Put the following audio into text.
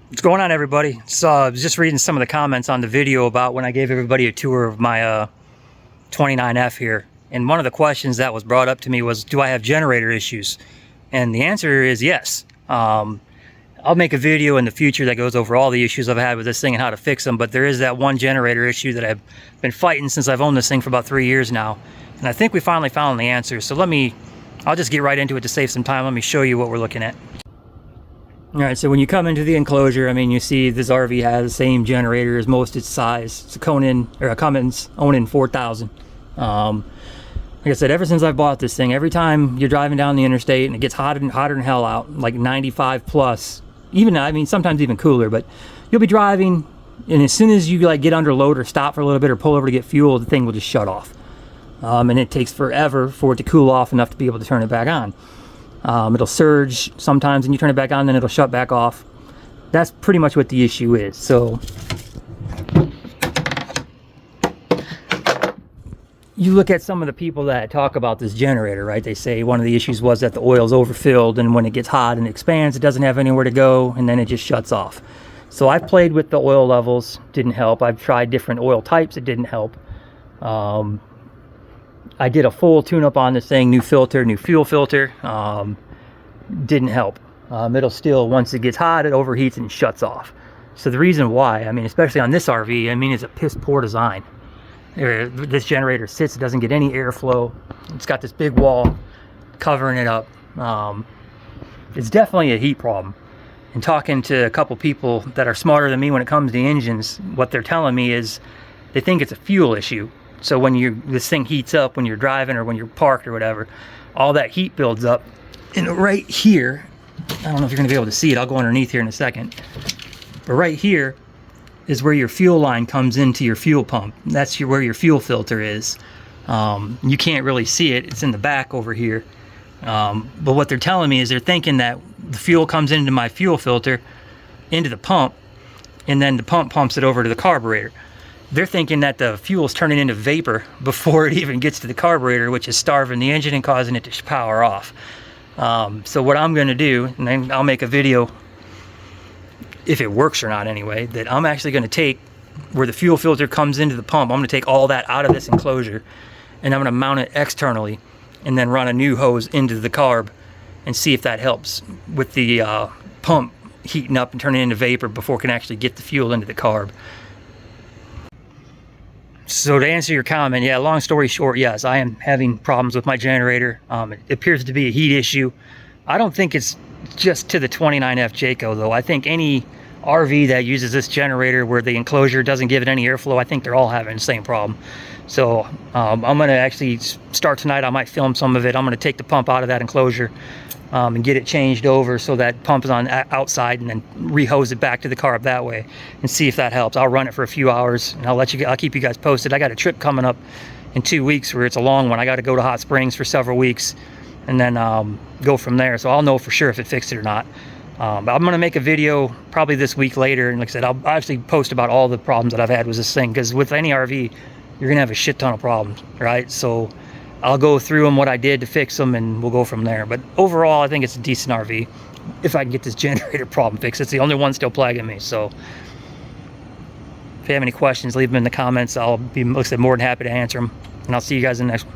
What's going on, everybody? So I was just reading some of the comments on the video about when I gave everybody a tour of my 29F here. And one of the questions that was brought up to me was, do I have generator issues? And the answer is yes. I'll make a video in the future that goes over all the issues I've had with this thing and how to fix them. But there is that one generator issue that I've been fighting since I've owned this thing for about 3 years now. And I think we finally found the answer. So I'll just get right into it to save some time. Let me show you what we're looking at. All right, so when you come into the enclosure, I mean, you see this RV has the same generator as most its size. It's a Cummins Onan 4000. Like I said, ever since I bought this thing, every time you're driving down the interstate and it gets hotter than hell out, like 95 plus, even, I mean, sometimes even cooler, but you'll be driving, and as soon as you like get under load or stop for a little bit or pull over to get fuel, the thing will just shut off. And it takes forever for it to cool off enough to be able to turn it back on. It'll surge sometimes and you turn it back on, then it'll shut back off. That's pretty much what the issue is. So you look at some of the people that talk about this generator, right? They say one of the issues was that the oil's overfilled, and when it gets hot and expands, it doesn't have anywhere to go, and then it just shuts off. So I've played with the oil levels, didn't help. I've tried different oil types, it didn't help. I did a full tune-up on this thing, new filter, new fuel filter, didn't help. It'll still, once it gets hot, it overheats and shuts off. So the reason why, I mean, especially on this RV, I mean, it's a piss poor design. This generator sits, it doesn't get any airflow. It's got this big wall covering it up. It's definitely a heat problem. And talking to a couple people that are smarter than me when it comes to engines, what they're telling me is they think it's a fuel issue. So when this thing heats up when you're driving or when you're parked or whatever, all that heat builds up. And right here, I don't know if you're gonna be able to see it, I'll go underneath here in a second. But right here is where your fuel line comes into your fuel pump. That's where your fuel filter is. You can't really see it, it's in the back over here. But what they're telling me is they're thinking that the fuel comes into my fuel filter, into the pump, and then the pump pumps it over to the carburetor. They're thinking that the fuel's turning into vapor before it even gets to the carburetor, which is starving the engine and causing it to power off. So what I'm gonna do, and then I'll make a video, if it works or not anyway, that I'm actually gonna take where the fuel filter comes into the pump, I'm gonna take all that out of this enclosure, and I'm gonna mount it externally, and then run a new hose into the carb, and see if that helps with the pump heating up and turning into vapor before it can actually get the fuel into the carb. So to answer your comment, yeah, long story short, yes, I am having problems with my generator. It appears to be a heat issue. I don't think it's just to the 29F Jayco though. I think any RV that uses this generator where the enclosure doesn't give it any airflow, I think they're all having the same problem. So I'm gonna actually start tonight, I might film some of it. I'm gonna take the pump out of that enclosure and get it changed over so that pump is on outside, and then re-hose it back to the carb that way and see if that helps. I'll run it for a few hours and I'll keep you guys posted. I got a trip coming up in 2 weeks where it's a long one. I got to go to Hot Springs for several weeks and then go from there. So I'll know for sure if it fixed it or not. But I'm gonna make a video probably this week later, and like I said, I'll actually post about all the problems that I've had with this thing, because with any RV, you're gonna have a shit ton of problems, right? So I'll go through them, what I did to fix them, and we'll go from there. But overall, I think it's a decent RV if I can get this generator problem fixed. It's the only one still plaguing me. So if you have any questions, leave them in the comments. I'll be, like I said, more than happy to answer them. And I'll see you guys in the next one.